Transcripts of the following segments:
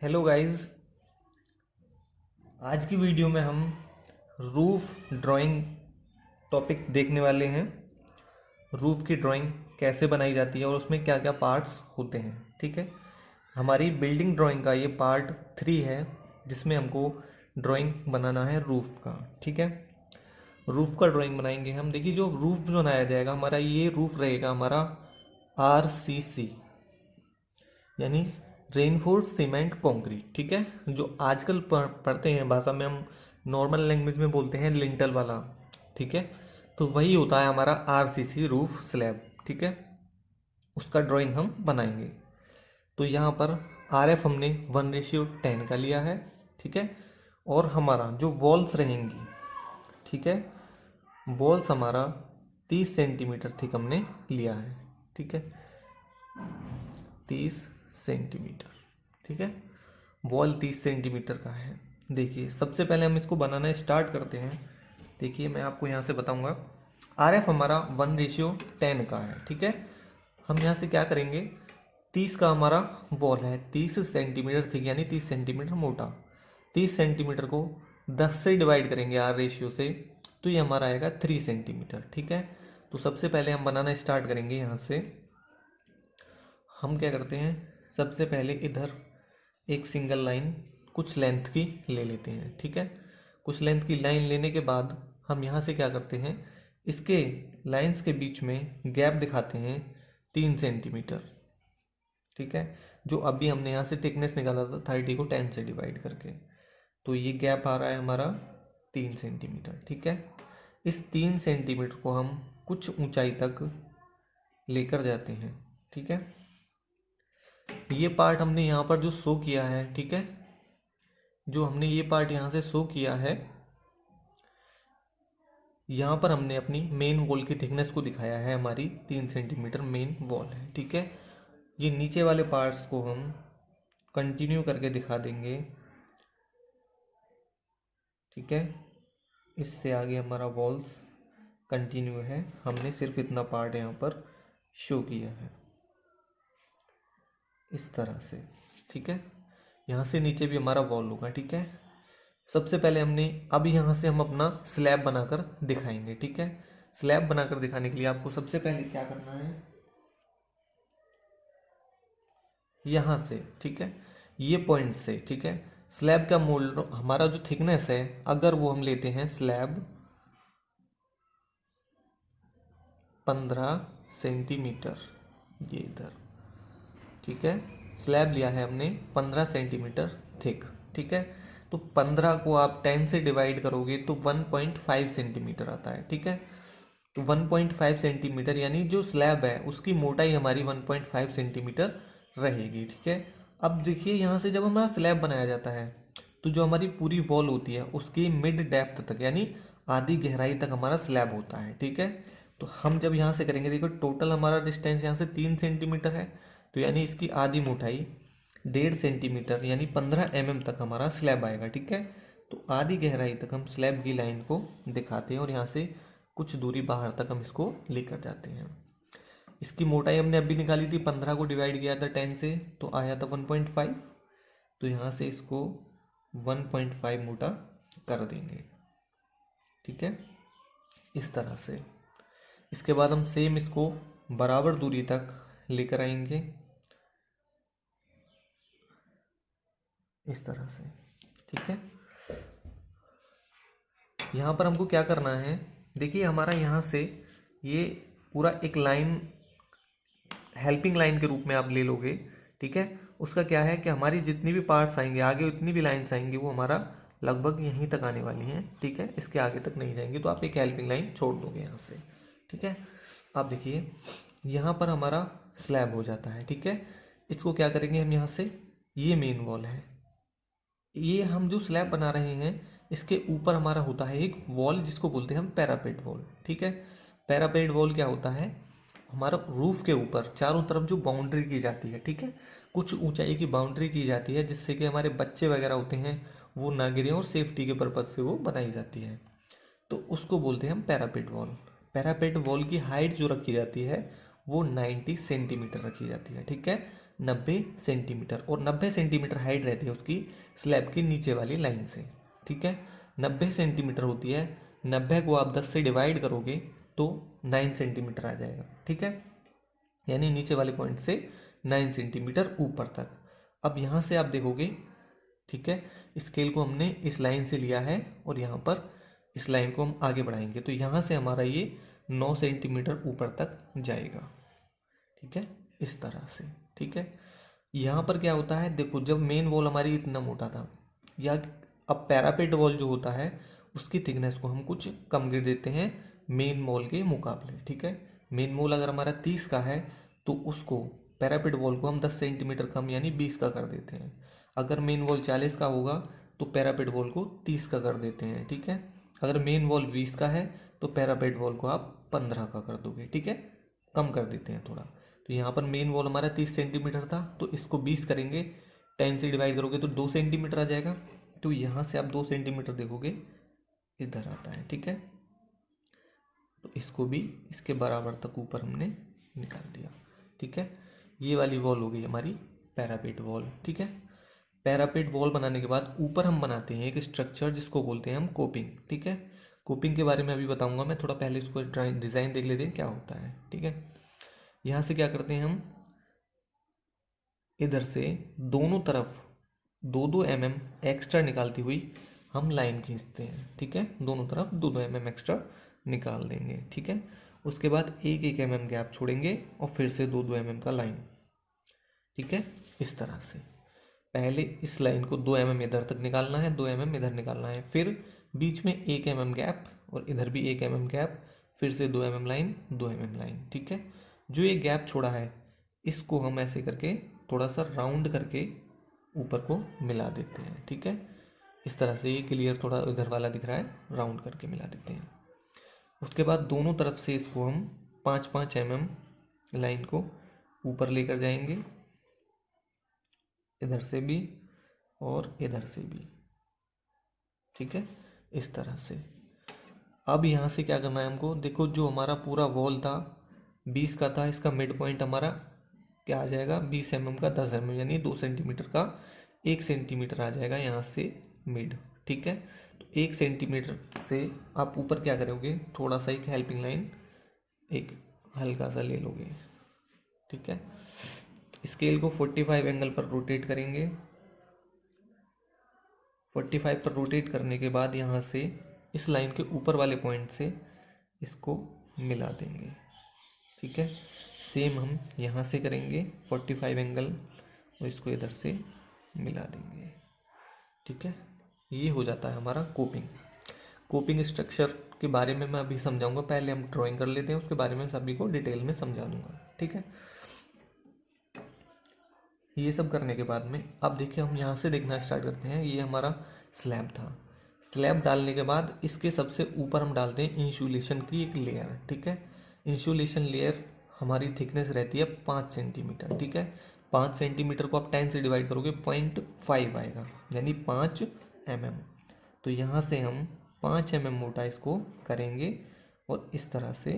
Hello guys. आज की video में हम रूफ ड्राइंग टॉपिक देखने वाले हैं। रूफ की ड्राइंग कैसे बनाई जाती है और उसमें क्या क्या पार्ट्स होते हैं। ठीक है, हमारी बिल्डिंग ड्राइंग का ये पार्ट 3 है जिसमें हमको ड्राइंग बनाना है रूफ का। ठीक है, रूफ का ड्राइंग बनाएंगे हम। देखिए, जो रूफ बनाया जाएगा हमारा, ये रूफ रहेगा हमारा RCC, यानी रेनफोर्स सीमेंट कंक्रीट। ठीक है, जो आजकल पढ़ते हैं भाषा में, हम नॉर्मल लैंग्वेज में बोलते हैं लिंटल वाला। ठीक है, तो वही होता है हमारा RCC रूफ स्लैब। ठीक है, उसका ड्राइंग हम बनाएंगे। तो यहाँ पर RF हमने 1:10 का लिया है। ठीक है, और हमारा जो वॉल्स रहेंगी, ठीक है, वॉल्स हमारा 30 सेंटीमीटर थिक हमने लिया है। ठीक है, 30 सेंटीमीटर। ठीक है, वॉल 30 सेंटीमीटर का है। देखिए, सबसे पहले हम इसको बनाना स्टार्ट करते हैं। देखिए, मैं आपको यहाँ से बताऊँगा। RF हमारा 1:10 का है। ठीक है, हम यहाँ से क्या करेंगे, 30 का हमारा वॉल है, 30 सेंटीमीटर थिक यानी 30 सेंटीमीटर मोटा। 30 सेंटीमीटर को 10 से डिवाइड करेंगे R रेशियो से, तो ये हमारा आएगा 3 सेंटीमीटर। ठीक है, तो सबसे पहले हम बनाना स्टार्ट करेंगे। यहाँ से हम क्या करते हैं, सबसे पहले इधर एक सिंगल लाइन कुछ लेंथ की ले लेते हैं। ठीक है, कुछ लेंथ की लाइन लेने के बाद हम यहाँ से क्या करते हैं, इसके लाइंस के बीच में गैप दिखाते हैं 3 सेंटीमीटर। ठीक है, जो अभी हमने यहाँ से थिकनेस निकाला था 30 को 10 से डिवाइड करके, तो ये गैप आ रहा है हमारा 3 सेंटीमीटर। ठीक है, इस 3 सेंटीमीटर को हम कुछ ऊंचाई तक लेकर जाते हैं। ठीक है, ये पार्ट हमने यहाँ पर जो शो किया है, ठीक है, जो हमने ये पार्ट यहाँ से शो किया है, यहाँ पर हमने अपनी मेन वॉल की थिकनेस को दिखाया है। हमारी 3 सेंटीमीटर मेन वॉल है। ठीक है, ये नीचे वाले पार्ट्स को हम कंटिन्यू करके दिखा देंगे। ठीक है, इससे आगे हमारा वॉल्स कंटिन्यू है, हमने सिर्फ इतना पार्ट यहाँ पर शो किया है इस तरह से। ठीक है, यहाँ से नीचे भी हमारा वॉल होगा। ठीक है, सबसे पहले हमने, अब यहाँ से हम अपना स्लैब बनाकर दिखाएंगे। ठीक है, स्लैब बनाकर दिखाने के लिए आपको सबसे पहले क्या करना है, यहाँ से, ठीक है, ये पॉइंट से, ठीक है, स्लैब का मोल्ड हमारा जो थिकनेस है, अगर वो हम लेते हैं स्लैब 15 सेंटीमीटर, ये इधर, ठीक है, स्लैब लिया है हमने 15 सेंटीमीटर थिक। ठीक है, तो 15 को आप 10 से डिवाइड करोगे तो 1.5 सेंटीमीटर आता है। ठीक है, तो 1.5 सेंटीमीटर यानी जो स्लैब है उसकी मोटाई हमारी 1.5 सेंटीमीटर रहेगी। ठीक है, अब देखिए, यहाँ से जब हमारा स्लैब बनाया जाता है तो जो हमारी पूरी वॉल होती है उसकी मिड डेप्थ तक यानी आधी गहराई तक हमारा स्लैब होता है। ठीक है, तो हम जब यहाँ से करेंगे, देखो टोटल हमारा डिस्टेंस यहाँ से 3 सेंटीमीटर है, तो यानी इसकी आधी मोटाई 1.5 सेंटीमीटर यानी 15 mm तक हमारा स्लैब आएगा। ठीक है, तो आधी गहराई तक हम स्लैब की लाइन को दिखाते हैं और यहाँ से कुछ दूरी बाहर तक हम इसको लेकर जाते हैं। इसकी मोटाई हमने अभी निकाली थी, 15 को डिवाइड किया था 10 से तो आया था 1.5, तो यहाँ से इसको 1.5 मोटा कर देंगे। ठीक है, इस तरह से। इसके बाद हम सेम इसको बराबर दूरी तक लेकर आएंगे इस तरह से। ठीक है, यहाँ पर हमको क्या करना है, देखिए हमारा यहाँ से ये पूरा एक लाइन हेल्पिंग लाइन के रूप में आप ले लोगे। ठीक है, उसका क्या है कि हमारी जितनी भी पार्ट्स आएंगे आगे, उतनी भी लाइन्स आएंगी, वो हमारा लगभग यहीं तक आने वाली हैं। ठीक है, इसके आगे तक नहीं जाएंगी, तो आप एक हेल्पिंग लाइन छोड़ दोगे यहाँ से। ठीक है, आप देखिए यहाँ पर हमारा स्लैब हो जाता है। ठीक है, इसको क्या करेंगे हम, यहाँ से, ये मेन वॉल है, ये हम जो स्लैब बना रहे हैं इसके ऊपर हमारा होता है एक वॉल जिसको बोलते हैं हम पैरापेट वॉल। ठीक है, पैरापेट वॉल क्या होता है, हमारा रूफ के ऊपर चारों तरफ जो बाउंड्री की जाती है। ठीक है, कुछ ऊंचाई की बाउंड्री की जाती है जिससे कि हमारे बच्चे वगैरह होते हैं वो ना गिरें, और सेफ्टी के पर्पज़ से वो बनाई जाती है, तो उसको बोलते हैं हम पैरापेट वॉल। पैरापेट वॉल की हाइट जो रखी जाती है वो 90 सेंटीमीटर रखी जाती है। ठीक है, 90 सेंटीमीटर, और 90 सेंटीमीटर हाइट रहती है उसकी स्लैब की नीचे वाली लाइन से। ठीक है, 90 सेंटीमीटर होती है, 90 को आप 10 से डिवाइड करोगे तो 9 सेंटीमीटर आ जाएगा। ठीक है, यानी नीचे वाले पॉइंट से 9 सेंटीमीटर ऊपर तक। अब यहाँ से आप देखोगे, ठीक है, स्केल को हमने इस लाइन से लिया है और यहाँ पर इस लाइन को हम आगे बढ़ाएंगे तो यहाँ से हमारा ये 9 सेंटीमीटर ऊपर तक जाएगा। ठीक है, इस तरह से। ठीक है, यहाँ पर क्या होता है, देखो जब मेन वॉल हमारी इतना मोटा था, या अब पैरापेट वॉल जो होता है उसकी थिकनेस को हम कुछ कम कर देते हैं मेन वॉल के मुकाबले। ठीक है, मेन वॉल अगर हमारा 30 का है तो उसको पैरापेट वॉल को हम 10 सेंटीमीटर कम यानी 20 का कर देते हैं। अगर मेन वॉल 40 का होगा तो पैरापेट वॉल को 30 का कर देते हैं। ठीक है, अगर मेन वॉल 20 का है तो पैरापेट वॉल को आप 15 का कर दोगे। ठीक है, कम कर देते हैं थोड़ा। तो यहाँ पर मेन वॉल हमारा 30 सेंटीमीटर था तो इसको 20 करेंगे, 10 से डिवाइड करोगे तो 2 सेंटीमीटर आ जाएगा। तो यहाँ से आप 2 सेंटीमीटर देखोगे इधर आता है। ठीक है, तो इसको भी इसके बराबर तक ऊपर हमने निकाल दिया। ठीक है, ये वाली वॉल हो गई हमारी पैरापेट वॉल। ठीक है, पैरापेट वॉल बनाने के बाद ऊपर हम बनाते हैं एक स्ट्रक्चर जिसको बोलते हैं हम कोपिंग। ठीक है, कोपिंग के बारे में अभी बताऊंगा मैं, थोड़ा पहले इसको डिज़ाइन देख लेते हैं क्या होता है। ठीक है, यहाँ से क्या करते हैं हम, इधर से दोनों तरफ 2-2 mm एक्स्ट्रा निकालती हुई हम लाइन खींचते हैं। ठीक है, दोनों तरफ 2-2 mm एक्स्ट्रा निकाल देंगे। ठीक है, उसके बाद 1-1 mm गैप छोड़ेंगे और फिर से 2-2 mm का लाइन। ठीक है, इस तरह से पहले इस लाइन को 2 mm इधर तक निकालना है, 2 mm इधर निकालना है, फिर बीच में 1 mm गैप और इधर भी 1 mm गैप, फिर से 2 mm लाइन, 2 mm लाइन। ठीक है, जो ये गैप छोड़ा है इसको हम ऐसे करके थोड़ा सा राउंड करके ऊपर को मिला देते हैं। ठीक है, इस तरह से ये क्लियर थोड़ा इधर वाला दिख रहा है, राउंड करके मिला देते हैं। उसके बाद दोनों तरफ से इसको हम 5-5 mm लाइन को ऊपर लेकर जाएंगे, इधर से भी और इधर से भी। ठीक है, इस तरह से। अब यहाँ से क्या करना है हमको, देखो जो हमारा पूरा वॉल था 20 का था, इसका मिड पॉइंट हमारा क्या आ जाएगा, 20 mm का 10 mm यानी 2 सेंटीमीटर का 1 सेंटीमीटर आ जाएगा यहाँ से मिड। ठीक है, तो 1 सेंटीमीटर से आप ऊपर क्या करोगे, थोड़ा सा एक हेल्पिंग लाइन एक हल्का सा ले लोगे। ठीक है, स्केल को 45 एंगल पर रोटेट करेंगे। 45 पर रोटेट करने के बाद यहाँ से इस लाइन के ऊपर वाले पॉइंट से इसको मिला देंगे। ठीक है, सेम हम यहाँ से करेंगे 45 एंगल और इसको इधर से मिला देंगे। ठीक है, ये हो जाता है हमारा कोपिंग। कोपिंग स्ट्रक्चर के बारे में मैं अभी समझाऊंगा, पहले हम ड्राइंग कर लेते हैं, उसके बारे में सभी को डिटेल में समझा दूंगा। ठीक है, ये सब करने के बाद में अब देखिए हम यहाँ से देखना स्टार्ट करते हैं। ये हमारा स्लैब था, स्लैब डालने के बाद इसके सबसे ऊपर हम डालते हैं इंसुलेशन की एक लेयर। ठीक है, इंसुलेशन लेयर हमारी थिकनेस रहती है 5 सेंटीमीटर। ठीक है, 5 सेंटीमीटर को आप 10 से डिवाइड करोगे 0.5 आएगा यानी 5 mm। तो यहाँ से हम 5 mm मोटा इसको करेंगे और इस तरह से,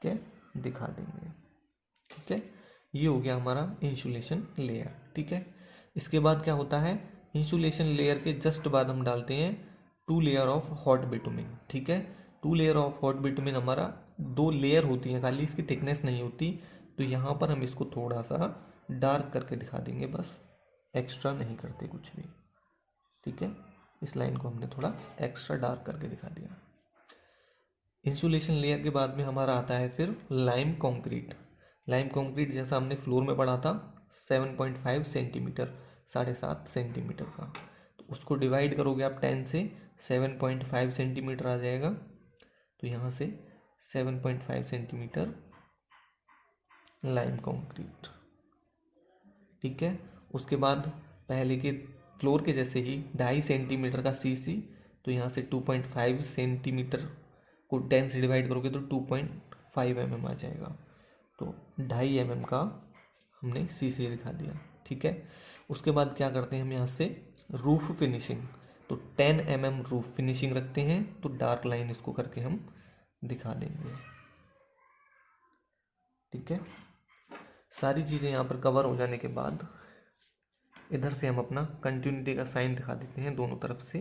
ठीक है, दिखा देंगे। ठीक है, ये हो गया हमारा इंसुलेशन लेयर। ठीक है, इसके बाद क्या होता है, इंसुलेशन लेयर के जस्ट बाद हम डालते हैं 2 लेयर ऑफ हॉट बिटुमिन। ठीक है, 2 लेयर ऑफ हॉट बिटुमिन हमारा 2 लेयर होती हैं, खाली इसकी थिकनेस नहीं होती। तो यहाँ पर हम इसको थोड़ा सा डार्क करके दिखा देंगे, बस एक्स्ट्रा नहीं करते कुछ भी। ठीक है, इस लाइन को हमने थोड़ा एक्स्ट्रा डार्क करके दिखा दिया। इंसुलेशन लेयर के बाद में हमारा आता है फिर लाइम कंक्रीट। लाइम कंक्रीट जैसा हमने फ्लोर में पढ़ा था 7.5 सेंटीमीटर, 7.5 सेंटीमीटर का, तो उसको डिवाइड करोगे आप 10 से, 7.5 सेंटीमीटर आ जाएगा। तो यहाँ से 7.5 सेंटीमीटर लाइम कंक्रीट। ठीक है, उसके बाद पहले के फ्लोर के जैसे ही 2.5 सेंटीमीटर का सीसी, तो यहाँ से 2.5 सेंटीमीटर को 10 से डिवाइड करोगे तो 2.5 mm आ जाएगा। तो 2.5 mm का हमने सीसी दिखा दिया। ठीक है, उसके बाद क्या करते हैं हम यहाँ से रूफ फिनिशिंग, तो 10 mm रूफ फिनिशिंग रखते हैं, तो डार्क लाइन इसको करके हम दिखा देंगे। ठीक है, सारी चीज़ें यहाँ पर कवर हो जाने के बाद इधर से हम अपना कंटिन्यूटी का साइन दिखा देते हैं दोनों तरफ से,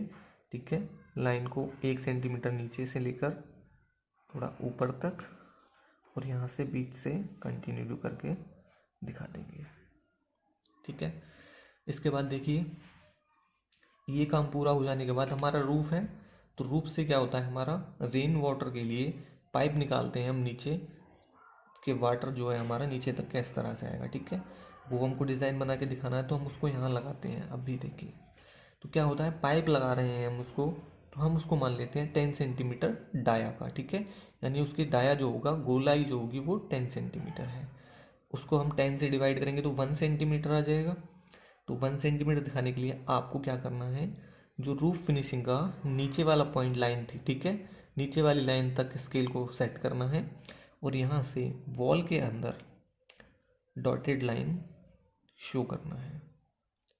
ठीक है। लाइन को 1 सेंटीमीटर नीचे से लेकर थोड़ा ऊपर तक और यहाँ से बीच से कंटिन्यू करके दिखा देंगे, ठीक है। इसके बाद देखिए ये काम पूरा हो जाने के बाद हमारा रूफ है, तो रूफ से क्या होता है, हमारा रेन वाटर के लिए पाइप निकालते हैं हम नीचे कि वाटर जो है हमारा नीचे तक किस तरह से आएगा, ठीक है। वो हमको डिज़ाइन बना के दिखाना है तो हम उसको यहाँ लगाते हैं। अभी देखिए तो क्या होता है, पाइप लगा रहे हैं हम उसको, तो हम उसको मान लेते हैं 10 सेंटीमीटर डाया का, ठीक है। यानी उसकी डाया जो होगा, गोलाई जो होगी वो 10 सेंटीमीटर है। उसको हम 10 से डिवाइड करेंगे तो 1 सेंटीमीटर आ जाएगा। तो 1 सेंटीमीटर दिखाने के लिए आपको क्या करना है, जो रूफ फिनिशिंग का नीचे वाला पॉइंट लाइन थी, ठीक है, नीचे वाली लाइन तक स्केल को सेट करना है और यहाँ से वॉल के अंदर डॉटेड लाइन शो करना है,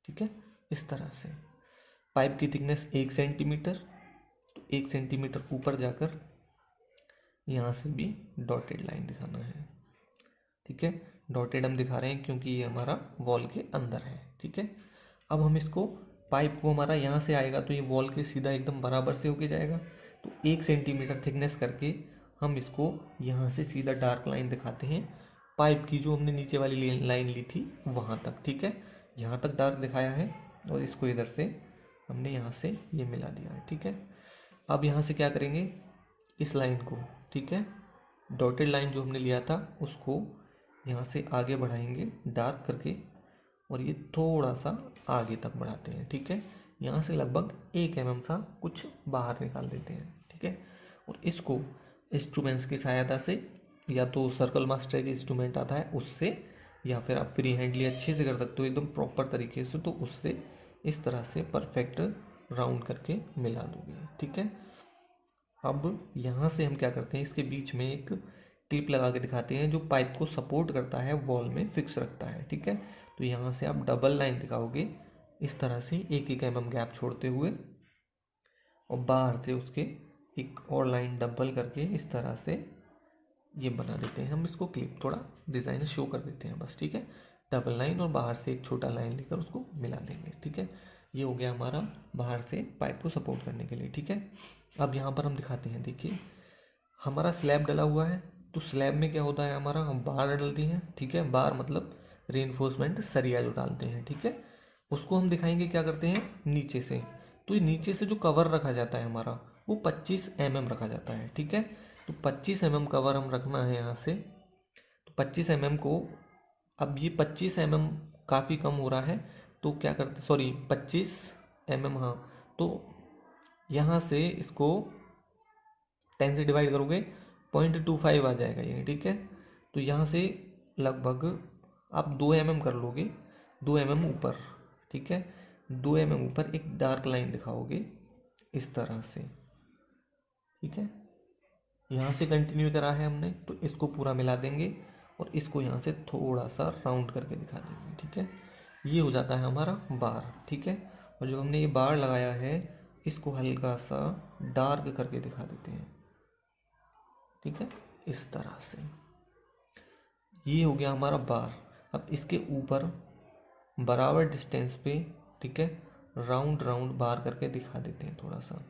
ठीक है। इस तरह से पाइप की थिकनेस 1 सेंटीमीटर, तो 1 सेंटीमीटर ऊपर जाकर यहाँ से भी डॉटेड लाइन दिखाना है, ठीक है। डॉटेड हम दिखा रहे हैं क्योंकि ये हमारा वॉल के अंदर है, ठीक है। अब हम इसको, पाइप को हमारा यहाँ से आएगा तो ये वॉल के सीधा एकदम बराबर से होके जाएगा, तो 1 सेंटीमीटर थिकनेस करके हम इसको यहाँ से सीधा डार्क लाइन दिखाते हैं पाइप की, जो हमने नीचे वाली लाइन ली थी वहाँ तक, ठीक है। यहाँ तक डार्क दिखाया है और इसको इधर से हमने यहाँ से ये मिला दिया है, ठीक है। अब यहाँ से क्या करेंगे, इस लाइन को, ठीक है, डॉटेड लाइन जो हमने लिया था उसको यहाँ से आगे बढ़ाएंगे डार्क करके और ये थोड़ा सा आगे तक बढ़ाते हैं, ठीक है। यहाँ से लगभग 1 mm सा कुछ बाहर निकाल देते हैं, ठीक है। और इसको इंस्ट्रूमेंट्स की सहायता से, या तो सर्कल मास्टर एक इंस्ट्रूमेंट आता है उससे, या फिर आप फ्री हैंडली अच्छे से कर सकते हो एकदम प्रॉपर तरीके से, तो उससे इस तरह से परफेक्ट राउंड करके मिला दोगे, ठीक है। अब यहाँ से हम क्या करते हैं, इसके बीच में एक क्लिप लगा के दिखाते हैं जो पाइप को सपोर्ट करता है, वॉल में फिक्स रखता है, ठीक है। तो यहाँ से आप डबल लाइन दिखाओगे इस तरह से 1-1 mm गैप छोड़ते हुए और बाहर से उसके एक और लाइन डबल करके इस तरह से ये बना देते हैं हम। इसको क्लिप थोड़ा डिज़ाइन शो कर देते हैं बस, ठीक है। डबल लाइन और बाहर से एक छोटा लाइन लेकर उसको मिला देंगे, ठीक है। ये हो गया हमारा बाहर से पाइप को सपोर्ट करने के लिए, ठीक है। अब यहाँ पर हम दिखाते हैं, देखिए हमारा स्लैब डला हुआ है, तो स्लैब में क्या होता है, हमारा हम बार डलती हैं, ठीक है। बार मतलब रीइंफोर्समेंट सरिया जो डालते हैं, ठीक है। उसको हम दिखाएंगे क्या करते हैं नीचे से, तो ये नीचे से जो कवर रखा जाता है हमारा वो 25 mm रखा जाता है, ठीक है। तो 25 mm कवर हम रखना है यहाँ से, तो 25 mm को, अब ये 25 mm काफ़ी कम हो रहा है तो क्या करते, सॉरी 25 mm, हाँ, तो यहाँ से इसको 10 से डिवाइड करोगे 0.25 आ जाएगा ये, ठीक है। तो यहाँ से लगभग आप 2 mm कर लोगे, 2 mm ऊपर, ठीक है। 2 mm ऊपर एक डार्क लाइन दिखाओगे इस तरह से, ठीक है। यहाँ से कंटिन्यू करा है हमने तो इसको पूरा मिला देंगे और इसको यहाँ से थोड़ा सा राउंड करके दिखा देंगे, ठीक है। ये हो जाता है हमारा बार, ठीक है। और जो हमने ये बार लगाया है इसको हल्का सा डार्क करके दिखा देते हैं, ठीक है, इस तरह से। ये हो गया हमारा बार। अब इसके ऊपर बराबर डिस्टेंस पे, ठीक है, राउंड राउंड बार करके दिखा देते हैं थोड़ा सा।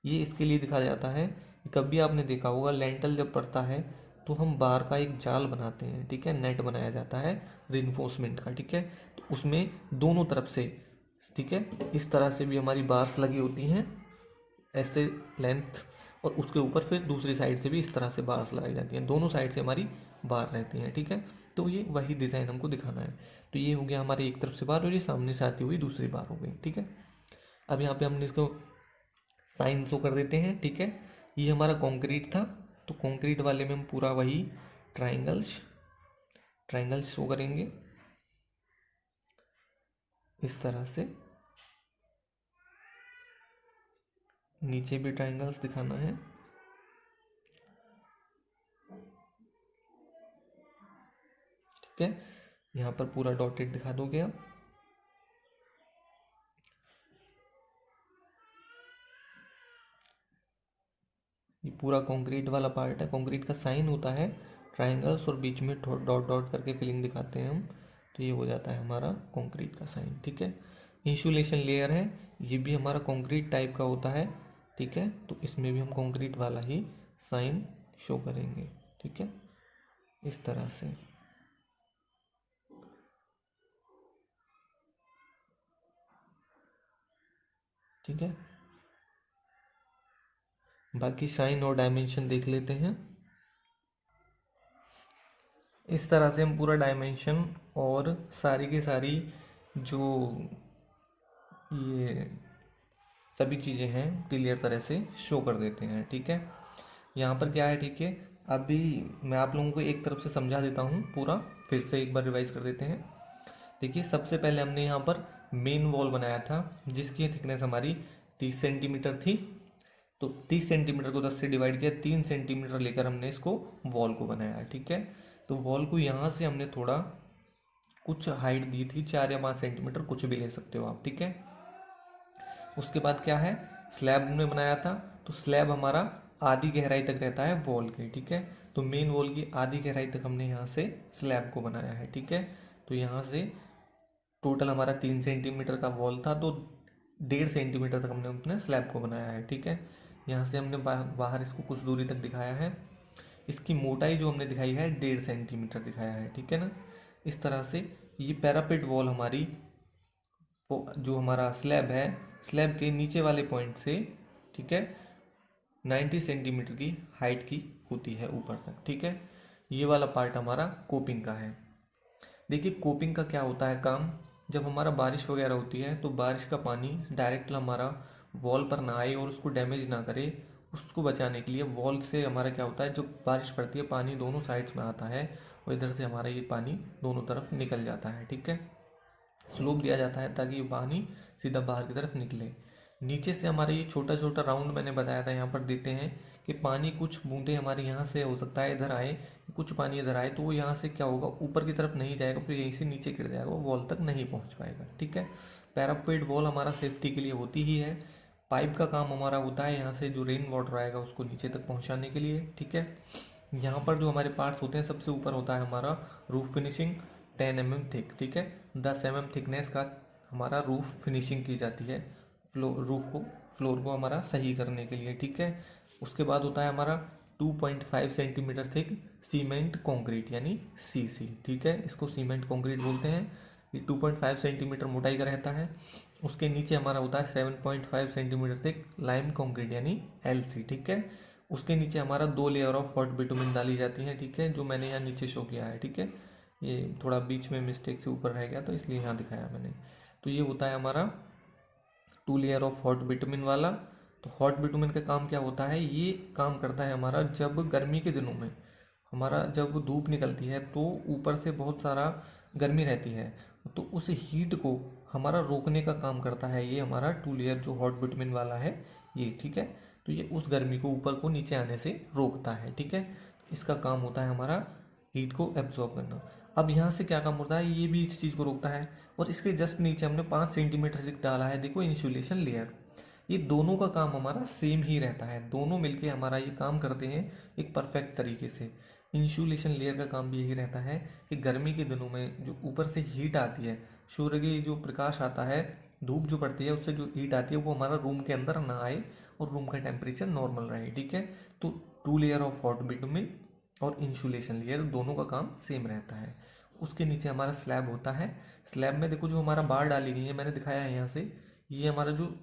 ये इसके लिए दिखाया जाता है, कभी आपने देखा होगा लेंटल जब पड़ता है तो हम बार का एक जाल बनाते हैं, ठीक है, नेट बनाया जाता है रिइंफोर्समेंट का, ठीक है। तो उसमें दोनों तरफ से, ठीक है, इस तरह से भी हमारी बार्स लगी होती हैं ऐसे लेंथ, और उसके ऊपर फिर दूसरी साइड से भी इस तरह से बार्स लगाई जाती हैं, दोनों साइड से हमारी बार रहती हैं, ठीक है। तो ये वही डिज़ाइन हमको दिखाना है। तो ये हो गया हमारी एक तरफ से बार और ये सामने से आती हुई दूसरी बार हो गई, ठीक है। अब यहाँ पे हमने इसको साइन शो कर देते हैं, ठीक है। ये हमारा कंक्रीट था, तो कंक्रीट वाले में हम पूरा वही ट्राइंगल्स ट्राइंगल्स शो करेंगे इस तरह से। नीचे भी ट्राइंगल्स दिखाना है, ठीक है। यहाँ पर पूरा डॉटेड दिखा दोगे आप। ये पूरा कंक्रीट वाला पार्ट है, कंक्रीट का साइन होता है ट्राइंगल्स और बीच में डॉट डॉट करके फिलिंग दिखाते हैं हम, तो ये हो जाता है हमारा कंक्रीट का साइन। ठीक है, इंसुलेशन लेयर है, ये भी हमारा कंक्रीट टाइप का होता है। ठीक है, तो इसमें भी हम कंक्रीट वाला ही साइन शो करेंगे। ठीक है, इस तरह से। ठीक है, बाकी साइन और डायमेंशन देख लेते हैं। इस तरह से हम पूरा डायमेंशन और सारी की सारी जो ये सभी चीज़ें हैं क्लियर तरह से शो कर देते हैं। ठीक है, यहाँ पर क्या है, ठीक है, अभी मैं आप लोगों को एक तरफ से समझा देता हूँ पूरा, फिर से एक बार रिवाइज कर देते हैं। देखिए, सबसे पहले हमने यहाँ पर मेन वॉल बनाया था जिसकी थिकनेस हमारी 30 सेंटीमीटर थी। तो 30 सेंटीमीटर को 10 से डिवाइड किया, 3 सेंटीमीटर लेकर हमने इसको वॉल को बनाया है। ठीक है, तो वॉल को यहाँ से हमने थोड़ा कुछ हाइट दी थी, 4 या 5 सेंटीमीटर, कुछ भी ले सकते हो आप। ठीक है, उसके बाद क्या है, स्लैब हमने बनाया था, तो स्लैब हमारा आधी गहराई तक रहता है वॉल की। ठीक है, तो मेन वॉल की आधी गहराई तक हमने यहाँ से स्लैब को बनाया है। ठीक है, तो यहाँ से टोटल हमारा 3 सेंटीमीटर का वॉल था, तो 1.5 सेंटीमीटर तक हमने अपने स्लैब को बनाया है। ठीक है, यहाँ से हमने बाहर इसको कुछ दूरी तक दिखाया है। इसकी मोटाई जो हमने दिखाई है 1.5 सेंटीमीटर दिखाया है। ठीक है ना, इस तरह से ये पैरापेट वॉल हमारी जो हमारा स्लैब है, स्लैब के नीचे वाले पॉइंट से, ठीक है, 90 सेंटीमीटर की हाइट की होती है ऊपर तक। ठीक है, ये वाला पार्ट हमारा कोपिंग का है। देखिए, कोपिंग का क्या होता है काम, जब हमारा बारिश वगैरह होती है तो बारिश का पानी डायरेक्ट हमारा वॉल पर ना आए और उसको डैमेज ना करे, उसको बचाने के लिए वॉल से हमारा क्या होता है, जो बारिश पड़ती है पानी दोनों साइड्स में आता है और इधर से हमारा ये पानी दोनों तरफ निकल जाता है। ठीक है, स्लोप दिया जाता है ताकि ये पानी सीधा बाहर की तरफ निकले। नीचे से हमारा ये छोटा छोटा राउंड मैंने बताया था यहाँ पर देते हैं कि पानी कुछ बूंदे हमारे यहाँ से हो सकता है इधर आए, कुछ पानी इधर आए, तो वो यहाँ से क्या होगा, ऊपर की तरफ नहीं जाएगा, फिर यहीं से नीचे गिर जाएगा, वो वॉल तक नहीं पहुँच पाएगा। ठीक है, पैरापेट वॉल हमारा सेफ्टी के लिए होती ही है। पाइप का काम हमारा होता है यहाँ से जो रेन वाटर आएगा उसको नीचे तक पहुँचाने के लिए। ठीक है, यहाँ पर जो हमारे पार्ट्स होते हैं, सबसे ऊपर होता है हमारा रूफ फिनिशिंग 10 mm थिक। ठीक है, 10 mm थिकनेस का हमारा रूफ फिनिशिंग की जाती है, फ्लोर को हमारा सही करने के लिए। ठीक है, उसके बाद होता है हमारा 2.5 सेंटीमीटर थिक सीमेंट कंक्रीट यानी सीसी। ठीक है, इसको सीमेंट कंक्रीट बोलते हैं। ये 2.5 सेंटीमीटर मोटाई का रहता है। उसके नीचे हमारा होता है 7.5 सेंटीमीटर थिक लाइम कंक्रीट यानी एलसी। ठीक है, उसके नीचे हमारा 2 लेयर ऑफ हॉट बिटुमिन डाली जाती हैं। ठीक है, जो मैंने यहाँ नीचे शो किया है। ठीक है, ये थोड़ा बीच में मिस्टेक से ऊपर रह गया तो इसलिए यहाँ दिखाया मैंने। तो ये होता है हमारा 2 लेयर ऑफ हॉट बिटुमिन वाला। तो हॉट बिटुमिन का काम क्या होता है, ये काम करता है हमारा जब गर्मी के दिनों में हमारा जब धूप निकलती है तो ऊपर से बहुत सारा गर्मी रहती है, तो उस हीट को हमारा रोकने का काम करता है ये हमारा 2 लेयर जो हॉट बिटुमिन वाला है ये। ठीक है, तो ये उस गर्मी को ऊपर को नीचे आने से रोकता है। ठीक है, इसका काम होता है हमारा हीट को एब्जॉर्ब करना। अब यहाँ से क्या काम होता है, ये भी इस चीज़ को रोकता है। और इसके जस्ट नीचे हमने 5 सेंटीमीटर तक डाला है, देखो, इंसुलेशन लेयर। ये दोनों का काम हमारा सेम ही रहता है, दोनों मिलके हमारा ये काम करते हैं एक परफेक्ट तरीके से। इंसुलेशन लेयर का काम भी यही रहता है कि गर्मी के दिनों में जो ऊपर से हीट आती है, सूर्य की जो प्रकाश आता है, धूप जो पड़ती है उससे जो हीट आती है वो हमारा रूम के अंदर ना आए और रूम का टेम्परेचर नॉर्मल रहे। ठीक है, तो 2 लेयर ऑफ हॉट बिटुमिन और इंसुलेशन लेयर दोनों का काम सेम रहता है। उसके नीचे हमारा स्लैब होता है। स्लैब में देखो जो हमारा बार डाली गई है, मैंने दिखाया है यहाँ से, ये हमारा जो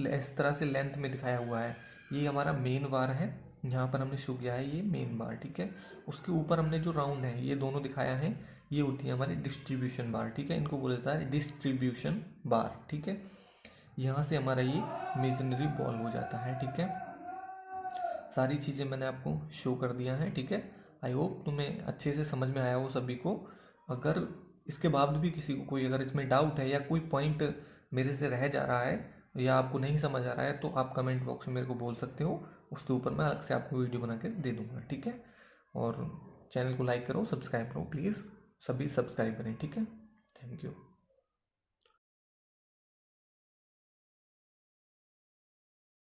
इस तरह से लेंथ में दिखाया हुआ है ये हमारा मेन बार है, यहाँ पर हमने शो किया है ये मेन बार। ठीक है, उसके ऊपर हमने जो राउंड है ये दोनों दिखाया है, ये होती है हमारी डिस्ट्रीब्यूशन बार। ठीक है, इनको बोला जाता है डिस्ट्रीब्यूशन बार। ठीक है, यहाँ से हमारा ये मेजनरी बॉल हो जाता है। ठीक है, सारी चीज़ें मैंने आपको शो कर दिया है। ठीक है, आई होप तुम्हें अच्छे से समझ में आया हो सभी को। अगर इसके बाद भी किसी को कोई अगर इसमें डाउट है या कोई पॉइंट मेरे से रह जा रहा है या आपको नहीं समझ आ रहा है तो आप कमेंट बॉक्स में मेरे को बोल सकते हो, उसके ऊपर मैं अलग से आपको वीडियो बना के दे दूँगा। ठीक है, और चैनल को लाइक करो, सब्सक्राइब करो, प्लीज़ सभी सब्सक्राइब करें। ठीक है, थैंक यू।